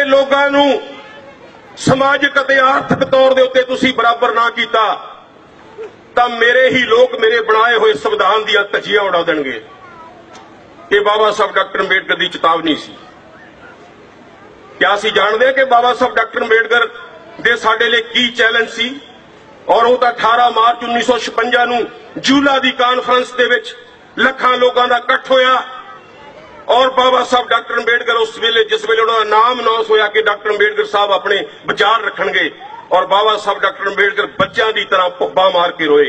ये लोगों नूं समाजिक अते आर्थिक तौर दे उत्ते तुसीं बराबर ना कीता तां मेरे ही लोग मेरे बनाए हुए संविधान दीआं धज्जियां उड़ा देणगे। कि बाबा साहब डॉक्टर अंबेडकर की चेतावनी सी। क्या असीं जाणदे कि बाबा साहब डॉक्टर अंबेडकर दे साडे लई की चैलेंज सी? और वो 18 मार्च 1956 नूं जूला दी कानफ्रेंस दे विच लखां लोगों का इकट्ठ होया और बाबा साहब डॉक्टर अंबेडकर उस वेले जिस वेले उन्होंने नाम अनाउंस होया कि डॉक्टर अंबेडकर साहब अपने विचार रखणगे और बाबा साहब डॉक्टर अंबेडकर बच्चों की तरह भुब्बा मार के रोए।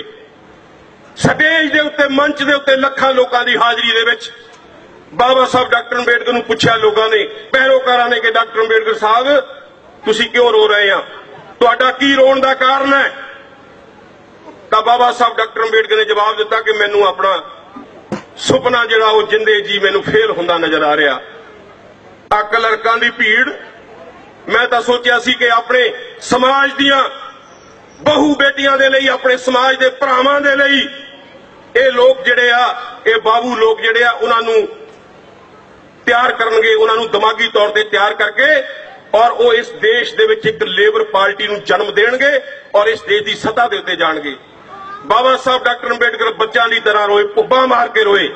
स्टेज के उत्ते मंच के उत्ते लखां लोगों की हाजरी दे विच बाबा साहब डॉक्टर अंबेडकर नूं पुछया लोगों ने, पैरोकारां ने कि डॉक्टर अंबेडकर साहब तुसीं क्यों रो रहे हैं, तुहाडा की रोण दा कारण है? तो बाबा साहब डॉक्टर अंबेडकर ने जवाब दिता कि मैनू अपना सुपना जिहड़ा वो जिंदे जी मैनू फेल हुंदा नजर आ रहा। आ लड़कों की भीड़ मैं तो सोचा सी कि अपने समाज दियां बहु बेटियां दे लई, अपने समाज के भरावां दे लई ये लोग जिहड़े आ, ये बाबू लोग जिहड़े आ उन्हां नूं तैयार करनगे, उन्हां नूं दिमागी तौर पर तैयार करके और वो इस देश दे विच एक लेबर पार्टी नूं जन्म देणगे और इस देश की सत्ता दे उत्ते जाणगे। बाबा साहब डॉक्टर अंबेडकर बच्चों की तरह रोए, भुब्बा मार के रोए।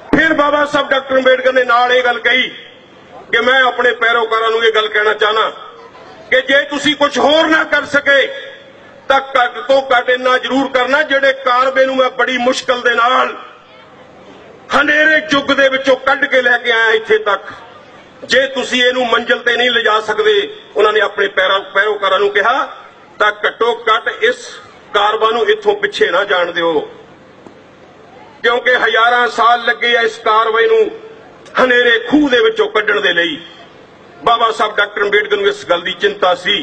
फिर बाबा साहब डॉक्टर अंबेडकर ने नाल ये गल कही कि मैं अपने पैरोकारां नूं ये गल कहना चाहना कि जे तुसीं कुछ होर ना कर सके तां घट तो घट इन्ना जरूर करना, जिहड़े कारबे नूं मैं बड़ी मुश्किल दे नाल हनेरे युग दे विचों कढ के लैके आया इत्थे तक, जे तुसीं इहनूं मंजिल ते नहीं लिजा सकदे, उन्होंने अपने पैरोकारां नूं कहा, तां घट्टो घट इस कारबा नूं इत्थों पिछे ना जाण दिओ, क्योंकि हजारां साल लगे इस कारवाई नूं हनेरे खूह दे विचों कढण दे लई। बाबा साहब डॉक्टर अंबेडकर नूं इस गल दी चिंता सी,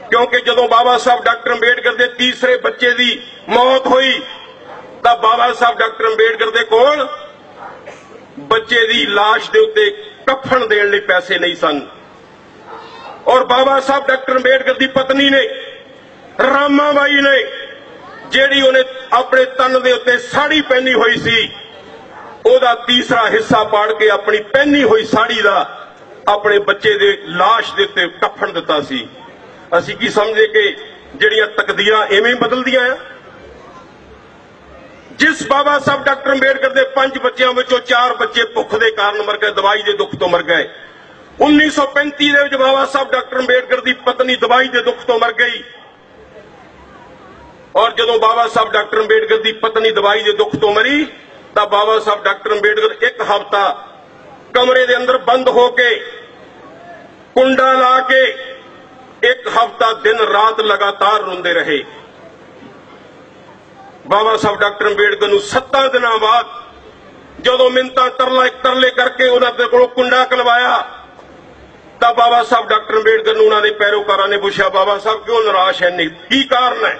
क्योंकि जदों बाबा साहब डॉक्टर अंबेडकर दे तीसरे बच्चे दी मौत हुई तां बाबा साहब डॉक्टर अंबेडकर दे कोल बच्चे दी लाश दे उत्ते कफन देण लई पैसे नहीं सन। और बाबा साहब डॉक्टर अंबेडकर दी पत्नी ने रामाबाई ने, जिहड़ी उन्हें अपने तन दे उत्ते साड़ी पहनी हुई सी, ओदा तीसरा हिस्सा पाड़ के अपनी पहनी हुई साड़ी दा अपने बच्चे दे लाश दे उत्ते कफन दिता सी। असीं की समझे कि जिहड़ियां तकदीरां इवें बदलदियां आ। जिस बाबा साहब डॉक्टर अंबेडकर दे 5 बच्चों विचों 4 बच्चे भुख के कारण मर गए, दवाई के दुख तो मर गए। 1935 दे विच बाबा साहब डॉक्टर अंबेडकर दी पत्नी दवाई के दुख तो मर गई। और जदों बाबा साहब डॉक्टर अंबेडकर की पत्नी दवाई के दुख तो मरी तो बाबा साहब डॉक्टर अंबेडकर 1 हफ्ता कमरे के अंदर बंद होके कुंडा ला के 1 हफ्ता दिन रात लगातार रोंदे रहे। बाबा साहब डॉक्टर अंबेडकर नूं 7 दिनों बाद जदों मिन्नतां तरले करके उन्होंने कोलों कुंडा कलवाया तो बाबा साहब डॉक्टर अंबेडकर नूं उन्होंने पैरोकारां ने पूछा, बाबा साहब क्यों निराश है, की कारण है?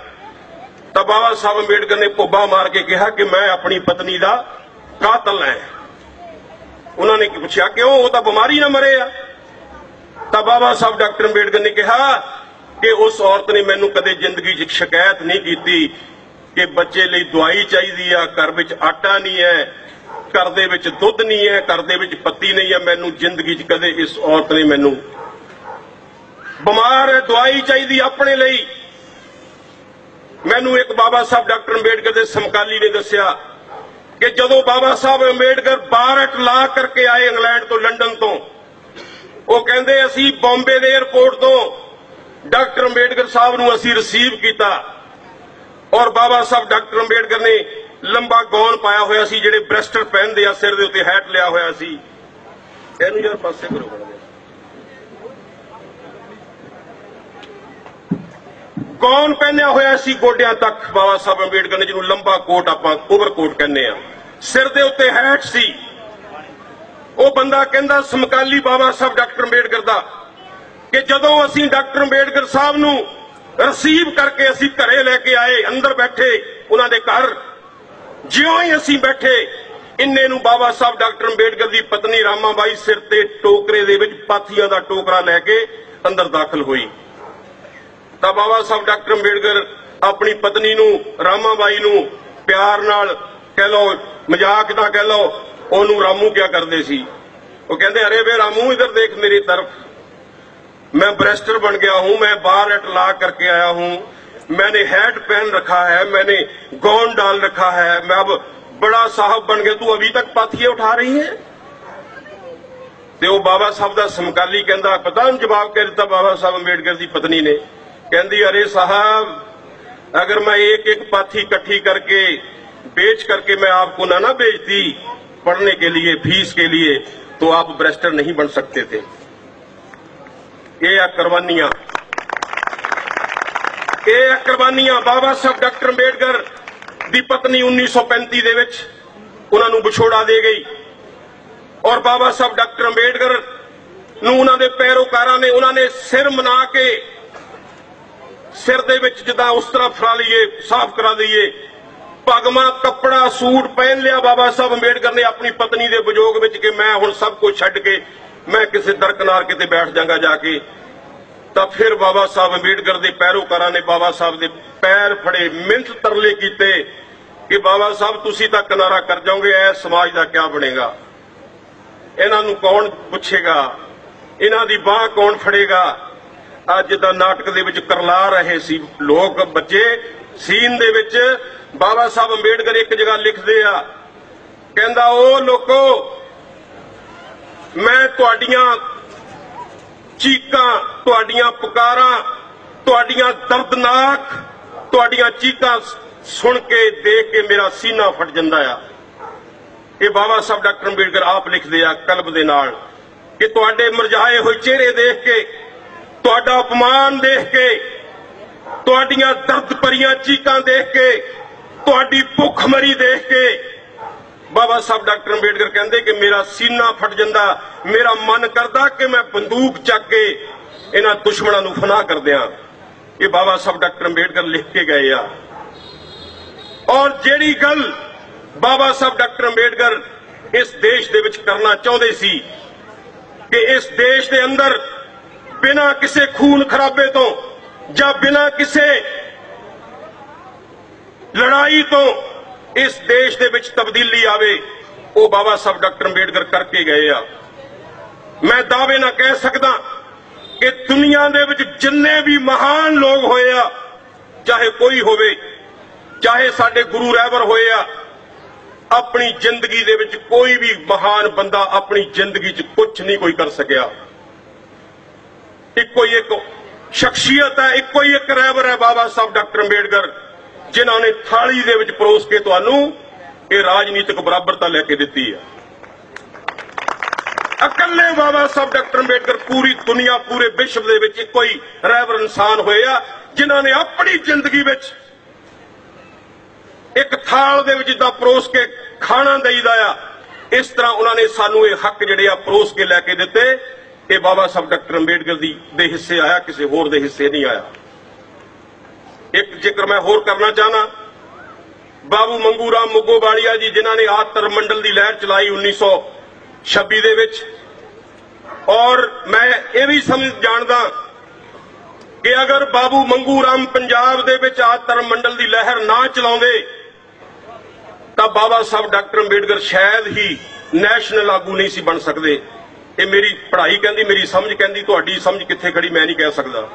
तो बाबा साहब अंबेडकर ने भुब्बा मार के कहा कि मैं अपनी पत्नी का कातल है। उन्होंने पूछा क्यों, वो तो बीमारी ना मरे आ। तो बाबा साहब डॉक्टर अंबेडकर ने कहा कि उस औरत ने मैनू कदे जिंदगी च शिकायत नहीं की कि बच्चे लिए दवाई चाहिए आ, घर विच आटा नहीं है, घर दे विच दुध नहीं है, घर दे विच पत्ती नहीं है। मैनू जिंदगी च कदे इस औरत ने मैनू बीमार है दवाई चाहिए अपने लिए। मैनू एक बाबा साहब डॉक्टर अंबेडकर के समकाली ने दसिया कि जदों बाबा साहब अंबेडकर बारट ला करके आए इंग्लैंड तो लंडन तो, वो कहते असी बॉम्बे दे एयरपोर्ट तो डॉक्टर अंबेडकर साहब नूं असी रिसीव किया और बाबा साहब डॉक्टर अंबेडकर ने लंबा गौन पाया होया सी, जिहड़े ब्रेस्टर पहनदे आ, सिर दे उत्ते हैट लिया होया सी। इहनूं यार पासे करो। गौन पहनिया होया सी गोडियां तक बाबा साहब अंबेडकर ने, जिन्होंने लंबा कोट आपां ओवरकोट कहने आ, सिर दे उत्ते हैट सी। वो बंदा कहंदा समकाली बाबा साहब डॉक्टर अंबेडकर दा कि जदों असीं डॉक्टर अंबेडकर साहब नूं रिसीव करके असीं घरे लैके आए, अंदर बैठे उन्हां दे घर, जिउं ही असीं बैठे इन्ने नूं बाबा साहब डॉक्टर अंबेडकर दी पत्नी रामाबाई सिर ते टोकरे दे विच पाथियां दा टोकरा लैके अंदर दाखल हुई। तो बाबा साहब डॉक्टर अंबेडकर अपनी पत्नी नूं रामाबाई नूं प्यार नाल कह लो, मजाक ना कह लो, ओनू रामू क्या करते सी। वो कहते अरे वे रामू इधर देख मेरी तरफ, मैं बैरिस्टर बन गया हूं, मैं बार एट लॉ करके आया हूं, मैंने हैट पहन रखा है, मैंने गाउन डाल रखा है, मैं अब बड़ा साहब बन गया, तू अभी तक पाथिए उठा रही है? ਤੇ ਉਹ ਬਾਬਾ ਸਾਹਿਬ ਦਾ ਸਮਕਾਲੀ ਕਹਿੰਦਾ, ਪਤਾ ਉਹਨੂੰ ਜਵਾਬ ਕਹਿ ਦਿੱਤਾ ਬਾਬਾ ਸਾਹਿਬ ਅੰਬੇਡਕਰ ਦੀ ਪਤਨੀ ਨੇ, ਕਹਿੰਦੀ अरे साहब अगर मैं एक एक पाथी इकट्ठी करके बेच करके मैं आपको ना बेचती पढ़ने के लिए फीस के लिए तो आप बैरिस्टर नहीं बन सकते थे। ये कुर्बानियां बाबा साहब डॉक्टर अंबेडकर दी पत्नी 1935 ਦੇ ਵਿੱਚ ਉਹਨਾਂ ਨੂੰ ਵਿਛੋੜਾ ਦੇ ਗਈ और बाबा साहब डॉक्टर अंबेडकर ਨੂੰ ਉਹਨਾਂ ਦੇ ਪੈਰੋਕਾਰਾਂ ਨੇ ਉਹਨਾਂ ਨੇ ਸਿਰ ਮਨਾ ਕੇ ਸਿਰ ਦੇ ਵਿੱਚ ਜਿੱਦਾਂ ਉਸ ਤਰ੍ਹਾਂ ਫਰਾ ਲਈਏ ਸਾਫ਼ ਕਰਾ ਦਈਏ ਪਗਮਾ ਕੱਪੜਾ ਸੂਟ ਪਹਿਨ ਲਿਆ ਬਾਬਾ ਸਾਹਿਬ ਅੰਬੇਡਕਰ ਨੇ ਆਪਣੀ ਪਤਨੀ ਦੇ ਵਿਜੋਗ ਵਿੱਚ ਕਿ ਮੈਂ ਹੁਣ ਸਭ ਕੁਝ ਛੱਡ ਕੇ ਮੈਂ ਕਿਸੇ ਦਰਕਨਾਰ ਕਿਤੇ ਬੈਠ ਜਾਵਾਂਗਾ ਜਾ ਕੇ। ਤਾਂ ਫਿਰ ਬਾਬਾ ਸਾਹਿਬ ਅੰਬੇਡਕਰ ਦੇ ਪੈਰੋਕਾਰਾਂ ਨੇ ਬਾਬਾ ਸਾਹਿਬ ਦੇ ਪੈਰ ਫੜੇ ਮਿੰਟ ਤਰਲੇ ਕੀਤੇ ਕਿ ਬਾਬਾ ਸਾਹਿਬ ਤੁਸੀਂ ਤਾਂ ਕਿਨਾਰਾ ਕਰ ਜਾਓਗੇ, ਇਹ ਸਮਾਜ ਦਾ ਕੀ ਬਣੇਗਾ, ਇਹਨਾਂ ਨੂੰ ਕੌਣ ਪੁੱਛੇਗਾ, ਇਹਨਾਂ ਦੀ ਬਾਹ ਕੌਣ ਫੜੇਗਾ। ਅੱਜ ਦਾ ਨਾਟਕ ਦੇ ਵਿੱਚ ਕਰਲਾ ਰਹੇ ਸੀ ਲੋਕ ਬੱਚੇ ਸੀਨ ਦੇ ਵਿੱਚ ਬਾਬਾ ਸਾਹਿਬ ਅੰਬੇਡਕਰ ਇੱਕ ਜਗ੍ਹਾ ਲਿਖਦੇ ਆ, ਕਹਿੰਦਾ ਉਹ ਲੋਕੋ ਮੈਂ ਤੁਹਾਡੀਆਂ ਚੀਕਾਂ, ਤੁਹਾਡੀਆਂ ਪੁਕਾਰਾਂ, ਤੁਹਾਡੀਆਂ ਦਰਦਨਾਕ ਤੁਹਾਡੀਆਂ ਚੀਕਾਂ ਸੁਣ ਕੇ ਦੇਖ ਕੇ ਮੇਰਾ ਸੀਨਾ ਫਟ ਜਾਂਦਾ ਆ। ਇਹ ਬਾਬਾ ਸਾਹਿਬ ਡਾਕਟਰ ਅੰਬੇਡਕਰ ਆਪ ਲਿਖਦੇ ਆ ਕਲਬ ਦੇ ਨਾਲ ਕਿ ਤੁਹਾਡੇ ਮੁਰਝਾਏ ਹੋਏ ਚਿਹਰੇ ਦੇਖ ਕੇ, ਤੁਹਾਡਾ ਅਪਮਾਨ ਦੇਖ ਕੇ, ਤੁਹਾਡੀਆਂ ਦਰਦ ਭਰੀਆਂ ਚੀਕਾਂ ਦੇਖ ਕੇ, ਤੁਹਾਡੀ ਭੁੱਖਮਰੀ ਦੇਖ ਕੇ ਬਾਬਾ ਸਾਹਿਬ ਡਾਕਟਰ ਅੰਬੇਡਕਰ ਕਹਿੰਦੇ ਕਿ ਮੇਰਾ ਸੀਨਾ ਫਟ ਜਾਂਦਾ, ਮੇਰਾ ਮਨ ਕਰਦਾ ਕਿ ਮੈਂ ਬੰਦੂਕ ਚੱਕ ਕੇ ਇਹਨਾਂ ਦੁਸ਼ਮਣਾਂ ਨੂੰ ਫਨਾਹ ਕਰ ਦਿਆਂ। ਇਹ ਬਾਬਾ ਸਾਹਿਬ ਡਾਕਟਰ ਅੰਬੇਡਕਰ ਲਿਖ ਕੇ ਗਏ ਆ। ਔਰ ਜਿਹੜੀ ਗੱਲ ਬਾਬਾ ਸਾਹਿਬ ਡਾਕਟਰ ਅੰਬੇਡਕਰ ਇਸ ਦੇਸ਼ ਦੇ ਵਿੱਚ ਕਰਨਾ ਚਾਹੁੰਦੇ ਸੀ ਕਿ ਇਸ ਦੇਸ਼ ਦੇ ਅੰਦਰ ਬਿਨਾਂ ਕਿਸੇ ਖੂਨ ਖਰਾਬੇ ਤੋਂ ਜਾਂ ਬਿਨਾਂ ਕਿਸੇ ਲੜਾਈ ਤੋਂ ਇਸ ਦੇਸ਼ ਦੇ ਵਿੱਚ ਤਬਦੀਲੀ ਆਵੇ, ਉਹ ਬਾਬਾ ਸਾਹਿਬ ਡਾਕਟਰ ਅੰਬੇਡਕਰ ਕਰਕੇ ਗਏ ਆ। ਮੈਂ ਦਾਅਵੇ ਨਾਲ ਕਹਿ ਸਕਦਾ ਕਿ ਦੁਨੀਆ ਦੇ ਵਿੱਚ ਜਿੰਨੇ ਵੀ ਮਹਾਨ ਲੋਕ ਹੋਏ ਆ, ਚਾਹੇ ਕੋਈ ਹੋਵੇ, ਚਾਹੇ ਸਾਡੇ ਗੁਰੂ ਰਹਿਬਰ ਹੋਏ ਆ, ਆਪਣੀ ਜ਼ਿੰਦਗੀ ਦੇ ਵਿੱਚ ਕੋਈ ਵੀ ਮਹਾਨ ਬੰਦਾ ਆਪਣੀ ਜ਼ਿੰਦਗੀ 'ਚ ਕੁਝ ਨਹੀਂ ਕੋਈ ਕਰ ਸਕਿਆ। ਇੱਕੋ ਹੀ ਇੱਕ ਸ਼ਖਸੀਅਤ ਹੈ, ਇੱਕੋ ਹੀ ਇੱਕ ਰਹਿਬਰ ਹੈ ਬਾਬਾ ਸਾਹਿਬ ਡਾਕਟਰ ਅੰਬੇਡਕਰ, ਜਿਨ੍ਹਾਂ ਨੇ ਥਾਲੀ ਦੇ ਵਿੱਚ ਪਰੋਸ ਕੇ ਤੁਹਾਨੂੰ ਇਹ ਰਾਜਨੀਤਿਕ ਬਰਾਬਰਤਾ ਲੈ ਕੇ ਦਿੱਤੀ ਹੈ। ਇਕੱਲੇ ਬਾਬਾ ਸਾਹਿਬ ਡਾਕਟਰ ਅੰਬੇਡਕਰ ਪੂਰੀ ਦੁਨੀਆ, ਪੂਰੇ ਵਿਸ਼ਵ ਦੇ ਵਿੱਚ ਇੱਕੋ ਹੀ ਰਹਿਬਰ ਇਨਸਾਨ ਹੋਏ ਆ ਜਿਨ੍ਹਾਂ ਨੇ ਆਪਣੀ ਜ਼ਿੰਦਗੀ ਵਿੱਚ ਇੱਕ ਥਾਲ ਦੇ ਵਿੱਚ ਜਿੱਦਾਂ ਪਰੋਸ ਕੇ ਖਾਣਾ ਦੇਈਦਾ ਆ, ਇਸ ਤਰ੍ਹਾਂ ਉਹਨਾਂ ਨੇ ਸਾਨੂੰ ਇਹ ਹੱਕ ਜਿਹੜੇ ਆ ਪਰੋਸ ਕੇ ਲੈ ਕੇ ਦਿੱਤੇ। ਇਹ ਬਾਬਾ ਸਾਹਿਬ ਡਾਕਟਰ ਅੰਬੇਡਕਰ ਦੇ ਹਿੱਸੇ ਆਇਆ, ਕਿਸੇ ਹੋਰ ਦੇ ਹਿੱਸੇ ਨਹੀਂ ਆਇਆ। ਇੱਕ ਜ਼ਿਕਰ ਮੈਂ ਹੋਰ ਕਰਨਾ ਚਾਹਨਾ, ਬਾਬੂ ਮੰਗੂ ਰਾਮ ਮੁੱਗੋਵਾਲੀਆ ਜੀ ਜਿਨ੍ਹਾਂ ਨੇ ਆਦ ਧਰਮ ਮੰਡਲ ਦੀ ਲਹਿਰ ਚਲਾਈ 1926 ਦੇ ਵਿੱਚ। ਔਰ ਮੈਂ ਇਹ ਵੀ ਸਮਝ ਜਾਣਦਾ ਕਿ ਅਗਰ ਬਾਬੂ ਮੰਗੂ ਰਾਮ ਪੰਜਾਬ ਦੇ ਵਿੱਚ ਆਦ ਧਰਮ ਮੰਡਲ ਦੀ ਲਹਿਰ ਨਾ ਚਲਾਉਂਦੇ ਤਾਂ ਬਾਬਾ ਸਾਹਿਬ ਡਾਕਟਰ ਅੰਬੇਡਕਰ ਸ਼ਾਇਦ ਹੀ ਨੈਸ਼ਨਲ ਆਗੂ ਨਹੀਂ ਸੀ ਬਣ ਸਕਦੇ। ਇਹ ਮੇਰੀ ਪੜ੍ਹਾਈ ਕਹਿੰਦੀ, ਮੇਰੀ ਸਮਝ ਕਹਿੰਦੀ, ਤੁਹਾਡੀ ਸਮਝ ਕਿੱਥੇ ਖੜੀ ਮੈਂ ਨਹੀਂ ਕਹਿ ਸਕਦਾ।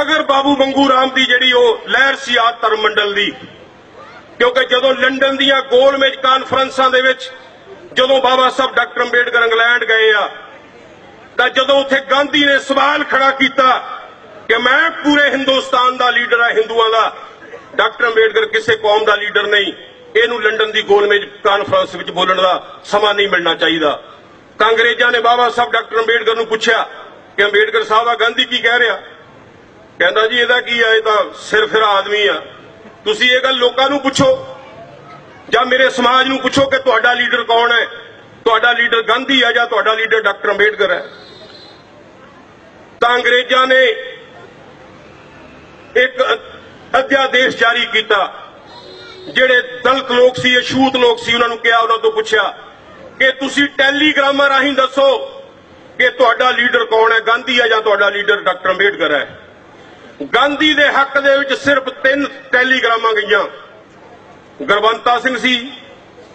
ਅਗਰ ਬਾਬੂ ਮੰਗੂ ਰਾਮ ਦੀ ਜਿਹੜੀ ਉਹ ਲਹਿਰ ਸੀ ਆਦ ਧਰਮ ਮੰਡਲ ਦੀ, ਕਿਉਂਕਿ ਜਦੋਂ ਲੰਡਨ ਦੀਆਂ ਗੋਲਮੇਜ ਕਾਨਫਰੰਸਾਂ ਦੇ ਵਿੱਚ ਜਦੋਂ ਬਾਬਾ ਸਾਹਿਬ ਡਾਕਟਰ ਅੰਬੇਡਕਰ ਇੰਗਲੈਂਡ ਗਏ ਆ, ਤਾਂ ਜਦੋਂ ਉੱਥੇ ਗਾਂਧੀ ਨੇ ਸਵਾਲ ਖੜਾ ਕੀਤਾ ਕਿ ਮੈਂ ਪੂਰੇ ਹਿੰਦੁਸਤਾਨ ਦਾ ਲੀਡਰ ਆ ਹਿੰਦੂਆਂ ਦਾ, ਡਾਕਟਰ ਅੰਬੇਡਕਰ ਕਿਸੇ ਕੌਮ ਦਾ ਲੀਡਰ ਨਹੀਂ, ਇਹਨੂੰ ਲੰਡਨ ਦੀ ਗੋਲਮੇਜ ਕਾਨਫਰੰਸ ਵਿੱਚ ਬੋਲਣ ਦਾ ਸਮਾਂ ਨਹੀਂ ਮਿਲਣਾ ਚਾਹੀਦਾ। ਤਾਂ ਅੰਗਰੇਜ਼ਾਂ ਨੇ ਬਾਬਾ ਸਾਹਿਬ ਡਾਕਟਰ ਅੰਬੇਡਕਰ ਨੂੰ ਪੁੱਛਿਆ ਕਿ ਅੰਬੇਡਕਰ ਸਾਹਿਬ ਆ ਗਾਂਧੀ ਕੀ ਕਹਿ ਰਿਹਾ? ਕਹਿੰਦਾ ਜੀ ਇਹਦਾ ਕੀ ਆ, ਇਹ ਤਾਂ ਸਿਰ ਫਿਰ ਆਦਮੀ ਆ, ਤੁਸੀਂ ਇਹ ਗੱਲ ਲੋਕਾਂ ਨੂੰ ਪੁੱਛੋ ਜਾਂ ਮੇਰੇ ਸਮਾਜ ਨੂੰ ਪੁੱਛੋ ਕਿ ਤੁਹਾਡਾ ਲੀਡਰ ਕੌਣ ਹੈ, ਤੁਹਾਡਾ ਲੀਡਰ ਗਾਂਧੀ ਹੈ ਜਾਂ ਤੁਹਾਡਾ ਲੀਡਰ ਡਾਕਟਰ ਅੰਬੇਡਕਰ ਹੈ। ਤਾਂ ਅੰਗਰੇਜ਼ਾਂ ਨੇ ਇੱਕ ਅਧਿਆਦੇਸ਼ ਜਾਰੀ ਕੀਤਾ, ਜਿਹੜੇ ਦਲਿਤ ਲੋਕ ਸੀ, ਅਛੂਤ ਲੋਕ ਸੀ, ਉਹਨਾਂ ਨੂੰ ਕਿਹਾ, ਉਹਨਾਂ ਤੋਂ ਪੁੱਛਿਆ ਕਿ ਤੁਸੀਂ ਟੈਲੀਗ੍ਰਾਮਾਂ ਰਾਹੀਂ ਦੱਸੋ ਕਿ ਤੁਹਾਡਾ ਲੀਡਰ ਕੌਣ ਹੈ, ਗਾਂਧੀ ਹੈ ਜਾਂ ਤੁਹਾਡਾ ਲੀਡਰ ਡਾਕਟਰ ਅੰਬੇਡਕਰ ਹੈ। ਗਾਂਧੀ ਦੇ ਹੱਕ ਦੇ ਵਿੱਚ ਸਿਰਫ 3 ਟੈਲੀਗ੍ਰਾਮਾਂ ਗਈਆਂ। ਗੁਰਵੰਤਾ ਸਿੰਘ ਸੀ,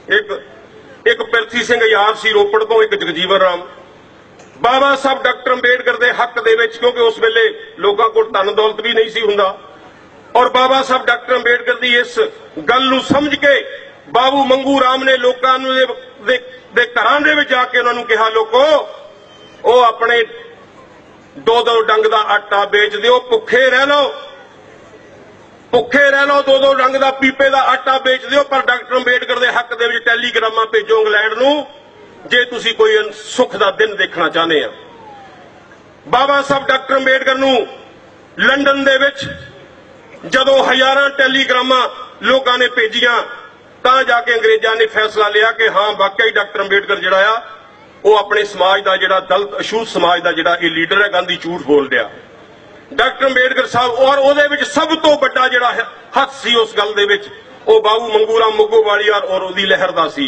ਇੱਕ ਪ੍ਰਿਥੀ ਸਿੰਘ ਯਾਰ ਸੀ ਰੋਪੜ ਤੋਂ, ਇੱਕ ਜਗਜੀਵਨ ਰਾਮ। बाबा साहब डॉक्टर अंबेडकर के हक दे विच, क्योंकि उस वेले लोगों को धन दौलत भी नहीं सी हुंदा, और बाबा साहब डॉक्टर अंबेडकर की इस गल नूं समझ के बाबू मंगू राम ने लोगों दे घरां दे विच जाके उन्होंने कहा, लोगो वो अपने 2-2 डंग का आटा बेच दिओ, भुखे रह लो, भुखे रह लो, 2-2 डंग का पीपे का आटा बेच दिओ, पर डॉक्टर अंबेडकर के हक दे विच टैलीग्रामां भेजो इंग्लैंड नूं जे तुसीं कोई सुख का दिन देखना चाहते हैं। बाबा साहब डॉक्टर अंबेडकर नूं लंडन दे विच जदों हजारां टैलीग्रामां लोगों ने भेजियां, तां जाके अंग्रेजां ने फैसला लिया कि हाँ वाकई डॉक्टर अंबेडकर जिहड़ा आ वो अपने समाज का जिहड़ा दलित अछूत समाज का जिहड़ा ये लीडर है, गांधी झूठ बोल रहा। डॉक्टर अंबेडकर साहब और उहदे विच सब तो बड़ा जिहड़ा हथ सी उस गल दे विच वो बाबू मंगू राम मोगोवालिया और उहदी लहर दा सी।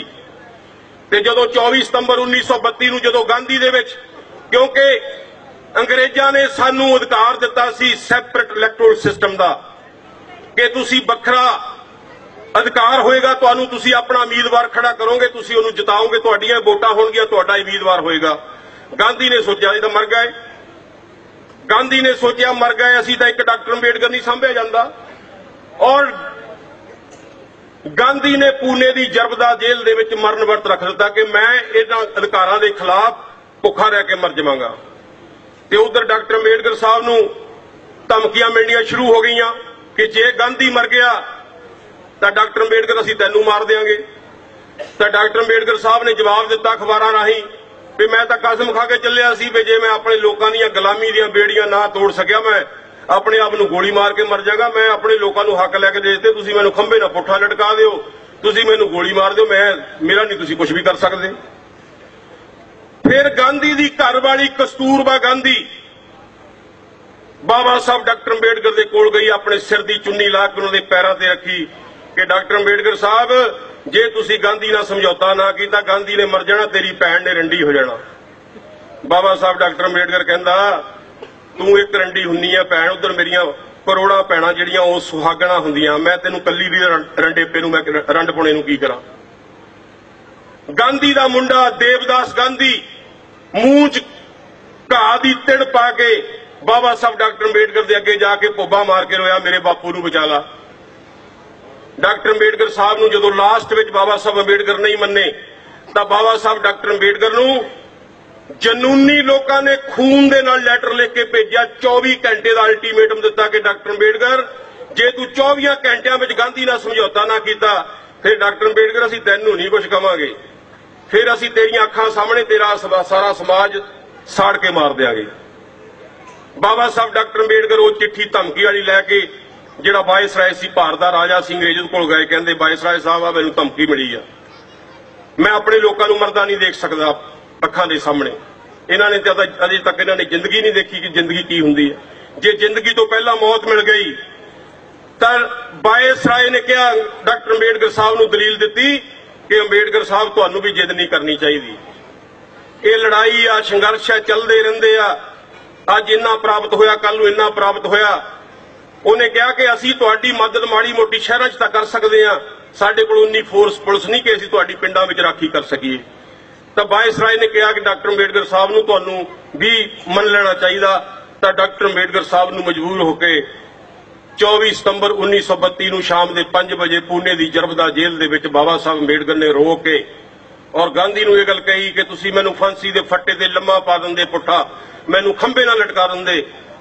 ते जदों 24 सितंबर 1932 नूं जदों गांधी दे विच, क्योंकि अंग्रेजां ने सानू अधिकार दिता सी सैपरेट इलैक्टोरल सिस्टम दा कि तुसीं वखरा अधिकार होएगा, तुहानू तुसीं अपना उम्मीदवार खड़ा करोगे, तुसीं उहनूं जिताओगे, तुहाडीआं वोटां होणगीआं, तुहाडा उम्मीदवार होएगा। गांधी ने सोचा ये तो मर गए, गांधी ने सोचा मर गए, असीं तां एक डॉक्टर अंबेडकर नहीं सांभिया जांदा, और गांधी ने पूने की जरबदा जेल दे विच मरण वर्त रख दिता कि मैं इन्हां अधिकारां दे खिलाफ भुखा रह के मर जावांगा। ते उधर डॉक्टर अंबेडकर साहब नूं धमकियां मिलनियां शुरू हो गईयां कि जे गांधी मर गया तो डॉक्टर अंबेडकर असीं तैनूं मार देंगे। तो डॉक्टर अंबेडकर साहब ने जवाब दिता अखबारां राहीं भी मैं तो कसम खा के चलिया सी भी जे मैं अपने लोगों दी गुलामी दी बेड़ियां ना तोड़ सकिया मैं अपने आप नूं गोली मार के मर जागा। मैं अपने लोगों नूं हक लैके दे दित्ते, तुसीं मैनूं खंभे ना पुट्ठा लटका दिओ, तुसीं मैनूं गोली मार दिओ, मेरा नहीं तुसीं कुछ भी कर सकते। फिर गांधी दी घरवाली कस्तूरबा गांधी बाबा साहब डॉक्टर अंबेडकर दे कोल गई, अपने सिर दी चुन्नी ला के उन्हां दे पैरां ते रखी कि डॉक्टर अंबेडकर साहब जे तुसीं गांधी नाल समझौता ना कीता गांधी ने मर जाना, तेरी भैन ने रंडी हो जाना। बाबा साहब डॉक्टर अंबेडकर कहंदा तू एक रंडी हुन्नी है भैन, उधर मेरियां करोड़ां भैणां जिहड़ियां ओह सुहागणा हुंदियां, मैं तैनूं कल्ली दी रंडेपे नूं मैं रंड पुणे नूं की करां। गांधी दा मुंडा देवदास गांधी मूंह च घाह दी तिड़ पा के बाबा साहब डॉक्टर अंबेडकर दे अगे जाके पोबा मार के रोया, मेरे बापू नूं बचा ला। डॉक्टर अंबेडकर साहब नूं जदों लास्ट विच बाबा साहब अंबेडकर नहीं मन्ने तां बाबा साहब डॉक्टर अंबेडकर नूं जनूनी लोगों ने खून दे नाल लैटर लिख के भेजा, 24 घंटे का अल्टीमेटम दिता कि डॉक्टर अंबेडकर जे तू 24 घंटिया में गांधी नाल समझौता ना किया फिर डॉक्टर अंबेडकर असीं तैनूं नहीं कुछ कहांगे, फिर असीं तेरियां अखां सामने तेरा सारा समाज साड़ के मार देंगे। बाबा साहब डॉक्टर अंबेडकर वो चिट्ठी धमकी वाली लैके जिहड़ा वायसराय सी भारत दा राजा सी अंग्रेज कोल गए, कहंदे वायसराय साहब आ मैनूं धमकी मिली आ, मैं अपने लोगों नूं मरदा नहीं देख सकदा अखां दे सामने। इन्हां ने अजे तक इन्हां ने जिंदगी नहीं देखी कि जिंदगी की हुंदी है। जे जिंदगी तो पहला मौत मिल गई तां वायसराय ने कहा डॉक्टर अंबेडकर साहब नूं दलील दित्ती कि अंबेडकर साहब तुहानूं भी जिद नहीं करनी चाहिए, ये लड़ाई आ संघर्ष है चलते रहिंदे आ, अज इन्ना प्राप्त होया कल नूं इन्ना प्राप्त होया। उन्हें कहा कि असीं तुहाडी मदद माड़ी मोटी शहरां 'च तां कर सकदे आ, साडे कोल उन्नी फोर्स पुलिस नहीं कि असीं तुहाडी पिंडां विच राखी कर सकीए। तो वायसराय ने कहा कि डॉक्टर अंबेडकर साहब नूं तुहानूं भी मन लेना चाहिए। तो डॉक्टर अंबेडकर साहब नूं मजबूर होकर 24 सितंबर 1932 नूं शाम के 5 बजे पुणे की जरबदा जेल दे विच बाबा साहब अंबेडकर ने रो के और गांधी नूं यह गल कही कि तुसीं मैनूं फांसी दे फट्टे ते लम्मा पा दिंदे पुट्ठा, मैनूं खंभे ना लटका दिंदे,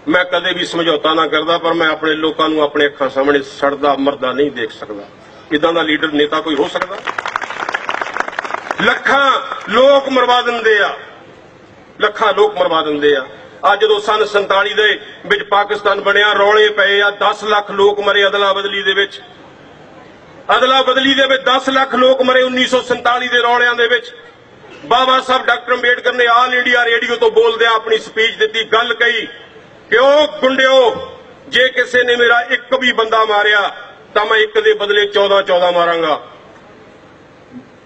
मैं कदे भी समझौता ना करदा, पर मैं अपने लोगों नूं अपने अखां सामने सड़दा मरदा नहीं देख सकदा। इदां दा लीडर नेता कोई हो सकदा? ਲੱਖਾਂ ਲੋਕ ਮਰਵਾ ਦਿੰਦੇ ਆ, ਲੱਖਾਂ ਲੋਕ ਮਰਵਾ ਦਿੰਦੇ ਆ। ਅੱਜ ਜਦੋਂ ਸਨ 47 ਦੇ ਵਿੱਚ ਪਾਕਿਸਤਾਨ ਬਣਿਆ ਰੌਲੇ ਪਏ ਆ, 10 ਲੱਖ ਲੋਕ ਮਰੇ ਅਦਲਾ ਬਦਲੀ ਦੇ ਵਿੱਚ, ਅਦਲਾ ਬਦਲੀ ਦੇ ਵਿੱਚ 10 ਲੱਖ ਲੋਕ ਮਰੇ 1947 ਦੇ ਰੌਲਿਆਂ ਦੇ ਵਿੱਚ। ਬਾਬਾ ਸਾਹਿਬ ਡਾਕਟਰ ਅੰਬੇਡਕਰ ਨੇ ਆਲ ਇੰਡੀਆ ਰੇਡੀਓ ਤੋਂ ਬੋਲਦਿਆਂ ਆਪਣੀ ਸਪੀਚ ਦਿੱਤੀ, ਗੱਲ ਕਹੀ ਕਿ ਉਹ ਗੁੰਡਿਓ ਜੇ ਕਿਸੇ ਨੇ ਮੇਰਾ ਇੱਕ ਵੀ ਬੰਦਾ ਮਾਰਿਆ ਤਾਂ ਮੈਂ ਇੱਕ ਦੇ ਬਦਲੇ 14 ਮਾਰਾਂਗਾ।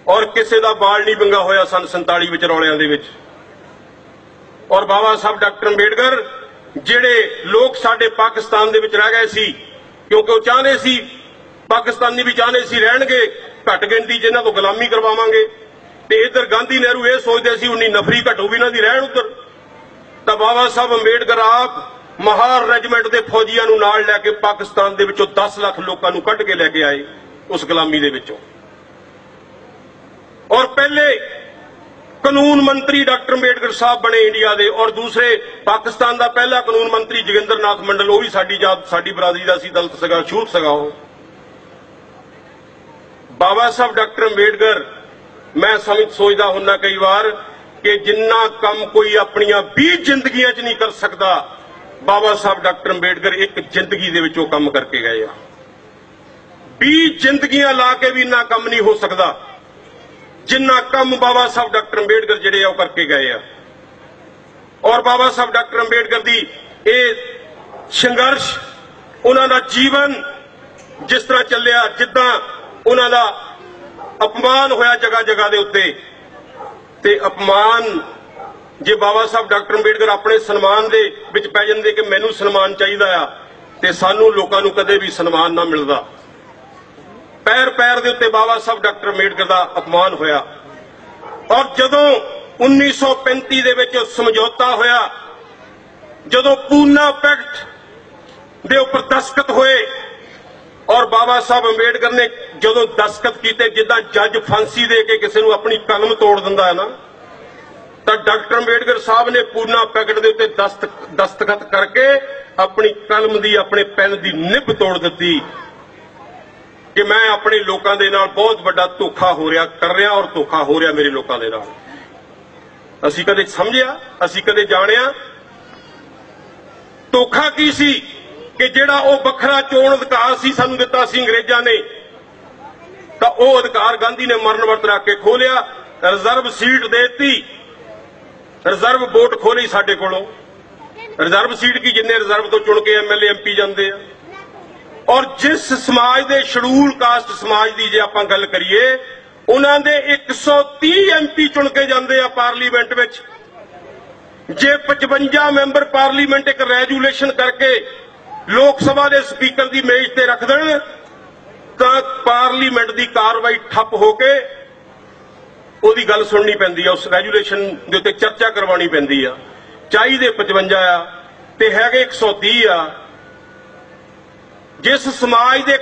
और किसी का बाल नहीं बंगा होया सन 47 विच रौलियां दे विच। और बाबा साहब डॉक्टर अंबेडकर जिहड़े लोग साडे पाकिस्तान दे विच रह गए सी, क्योंकि वो चाहते सी पाकिस्तानी भी चाहते सी रहणगे घट गिणती जिन्हां तो गुलामी करवावांगे, ते इधर गांधी नेहरू ये सोचते सी उन्नी नफरी घटूगी इन्हां दी रहण उधर ਤਾਂ ਬਾਬਾ ਸਾਹਿਬ ਅੰਬੇਡਕਰ ਆਪ ਮਹਾਰ ਰੈਜੀਮੈਂਟ ਦੇ ਫੌਜੀਆਂ ਨੂੰ ਨਾਲ ਲੈ ਕੇ ਪਾਕਿਸਤਾਨ ਦੇ ਵਿੱਚੋਂ 10 ਲੱਖ ਲੋਕਾਂ ਨੂੰ ਕੱਢ ਕੇ ਲੈ ਕੇ ਆਏ ਉਸ ਗੁਲਾਮੀ ਦੇ ਵਿੱਚੋਂ। ਔਰ ਪਹਿਲੇ ਕਾਨੂੰਨ ਮੰਤਰੀ ਡਾਕਟਰ ਅੰਬੇਡਕਰ ਸਾਹਿਬ ਬਣੇ ਇੰਡੀਆ ਦੇ, ਔਰ ਦੂਸਰੇ ਪਾਕਿਸਤਾਨ ਦਾ ਪਹਿਲਾ ਕਾਨੂੰਨ ਮੰਤਰੀ ਜੋਗਿੰਦਰ ਨਾਥ ਮੰਡਲ, ਉਹ ਵੀ ਸਾਡੀ ਬਰਾਦਰੀ ਦਾ ਸੀ, ਦਲਿਤ ਸੀਗਾ, ਛੂਤ ਸੀਗਾ ਉਹ। ਬਾਬਾ ਸਾਹਿਬ ਡਾਕਟਰ ਅੰਬੇਡਕਰ, ਮੈਂ ਸੋਚਦਾ ਹੁੰਦਾ ਕਈ ਵਾਰ ਕਿ ਜਿੰਨਾ ਕੰਮ ਕੋਈ ਆਪਣੀਆਂ 20 ਜ਼ਿੰਦਗੀਆਂ 'ਚ ਨਹੀਂ ਕਰ ਸਕਦਾ, ਬਾਬਾ ਸਾਹਿਬ ਡਾਕਟਰ ਅੰਬੇਡਕਰ ਇੱਕ ਜ਼ਿੰਦਗੀ ਦੇ ਵਿੱਚ ਉਹ ਕੰਮ ਕਰਕੇ ਗਏ ਆ। 20 ਜ਼ਿੰਦਗੀਆਂ ਲਾ ਕੇ ਵੀ ਇੰਨਾ ਕੰਮ ਨਹੀਂ ਹੋ ਸਕਦਾ ਜਿੰਨਾ ਕੰਮ ਬਾਬਾ ਸਾਹਿਬ ਡਾਕਟਰ ਅੰਬੇਡਕਰ ਜਿਹੜੇ ਆ ਉਹ ਕਰਕੇ ਗਏ ਆ। ਔਰ ਬਾਬਾ ਸਾਹਿਬ ਡਾਕਟਰ ਅੰਬੇਡਕਰ ਦੀ ਇਹ ਸੰਘਰਸ਼, ਉਹਨਾਂ ਦਾ ਜੀਵਨ ਜਿਸ ਤਰ੍ਹਾਂ ਚੱਲਿਆ, ਜਿੱਦਾਂ ਉਹਨਾਂ ਦਾ ਅਪਮਾਨ ਹੋਇਆ ਜਗ੍ਹਾ ਜਗ੍ਹਾ ਦੇ ਉੱਤੇ, ਤੇ ਅਪਮਾਨ ਜੇ ਬਾਬਾ ਸਾਹਿਬ ਡਾਕਟਰ ਅੰਬੇਡਕਰ ਆਪਣੇ ਸਨਮਾਨ ਦੇ ਵਿੱਚ ਪੈ ਜਾਂਦੇ ਕਿ ਮੈਨੂੰ ਸਨਮਾਨ ਚਾਹੀਦਾ ਆ, ਤੇ ਸਾਨੂੰ ਲੋਕਾਂ ਨੂੰ ਕਦੇ ਵੀ ਸਨਮਾਨ ਨਾ ਮਿਲਦਾ। ਪੈਰ ਪੈਰ ਦੇ ਉੱਤੇ ਬਾਬਾ ਸਾਹਿਬ ਡਾਕਟਰ ਅੰਬੇਡਕਰ ਦਾ ਅਪਮਾਨ ਹੋਇਆ। ਔਰ ਜਦੋਂ 1935 ਦੇ ਵਿੱਚ ਸਮਝੌਤਾ ਹੋਇਆ, ਜਦੋਂ ਪੂਨਾ ਪੈਕਟ ਦੇ ਉੱਪਰ ਦਸਤਖਤ ਹੋਏ, ਔਰ ਬਾਬਾ ਸਾਹਿਬ ਅੰਬੇਡਕਰ ਨੇ ਜਦੋਂ ਦਸਤਖਤ ਕੀਤੇ, ਜਿੱਦਾਂ ਜੱਜ ਫਾਂਸੀ ਦੇ ਕੇ ਕਿਸੇ ਨੂੰ ਆਪਣੀ ਕਲਮ ਤੋੜ ਦਿੰਦਾ ਹੈ ਨਾ, ਤਾਂ ਡਾਕਟਰ ਅੰਬੇਡਕਰ ਸਾਹਿਬ ਨੇ ਪੂਨਾ ਪੈਕਟ ਦੇ ਉੱਤੇ ਦਸਤਖਤ ਕਰਕੇ ਆਪਣੀ ਕਲਮ ਦੀ, ਆਪਣੇ ਪੈਨ ਦੀ ਨਿੱਬ ਤੋੜ ਦਿੱਤੀ ਕਿ ਮੈਂ ਆਪਣੇ ਲੋਕਾਂ ਦੇ ਨਾਲ ਬਹੁਤ ਵੱਡਾ ਧੋਖਾ ਕਰ ਰਿਹਾ ਔਰ ਧੋਖਾ ਹੋ ਰਿਹਾ ਮੇਰੇ ਲੋਕਾਂ ਦੇ ਨਾਲ। ਅਸੀਂ ਕਦੇ ਸਮਝਿਆ, ਅਸੀਂ ਕਦੇ ਜਾਣਿਆ ਧੋਖਾ ਕੀ ਸੀ? ਕਿ ਜਿਹੜਾ ਉਹ ਵੱਖਰਾ ਚੋਣ ਅਧਿਕਾਰ ਸੀ ਸਾਨੂੰ ਦਿੱਤਾ ਸੀ ਅੰਗਰੇਜ਼ਾਂ ਨੇ, ਤਾਂ ਉਹ ਅਧਿਕਾਰ ਗਾਂਧੀ ਨੇ ਮਰਨ ਵਰਤ ਰੱਖ ਕੇ ਖੋਹ ਲਿਆ। ਰਿਜ਼ਰਵ ਸੀਟ ਦੇਤੀ, ਰਿਜ਼ਰਵ ਵੋਟ ਖੋਲੀ ਸਾਡੇ ਕੋਲੋਂ। ਰਿਜ਼ਰਵ ਸੀਟ ਕੀ, ਜਿੰਨੇ ਰਿਜ਼ਰਵ ਤੋਂ ਚੁਣ ਕੇ ਐਮਐਲਏ ਐਮਪੀ ਜਾਂਦੇ ਆ। ਔਰ ਜਿਸ ਸਮਾਜ ਦੇ ਸ਼ਡਿਊਲ ਕਾਸਟ ਸਮਾਜ ਦੀ ਜੇ ਆਪਾਂ ਗੱਲ ਕਰੀਏ, ਉਹਨਾਂ ਦੇ 130 ਐਮਪੀ ਚੁਣ ਕੇ ਜਾਂਦੇ ਆ ਪਾਰਲੀਮੈਂਟ ਵਿੱਚ। ਜੇ 55 ਮੈਂਬਰ ਪਾਰਲੀਮੈਂਟ ਇੱਕ ਰੈਜੂਲੇਸ਼ਨ ਕਰਕੇ ਲੋਕ ਸਭਾ ਦੇ ਸਪੀਕਰ ਦੀ ਮੇਜ਼ ਤੇ ਰੱਖ ਦੇਣ, ਤਾਂ ਪਾਰਲੀਮੈਂਟ ਦੀ ਕਾਰਵਾਈ ਠੱਪ ਹੋ ਕੇ ਉਹਦੀ ਗੱਲ ਸੁਣਨੀ ਪੈਂਦੀ ਆ, ਉਸ ਰੈਜੂਲੇਸ਼ਨ ਦੇ ਉੱਤੇ ਚਰਚਾ ਕਰਵਾਉਣੀ ਪੈਂਦੀ ਆ। ਚਾਹੀਦੇ 55 ਆ ਤੇ ਹੈਗੇ 130 ਆ। ਜਿਸ ਸਮਾਜ ਦੇ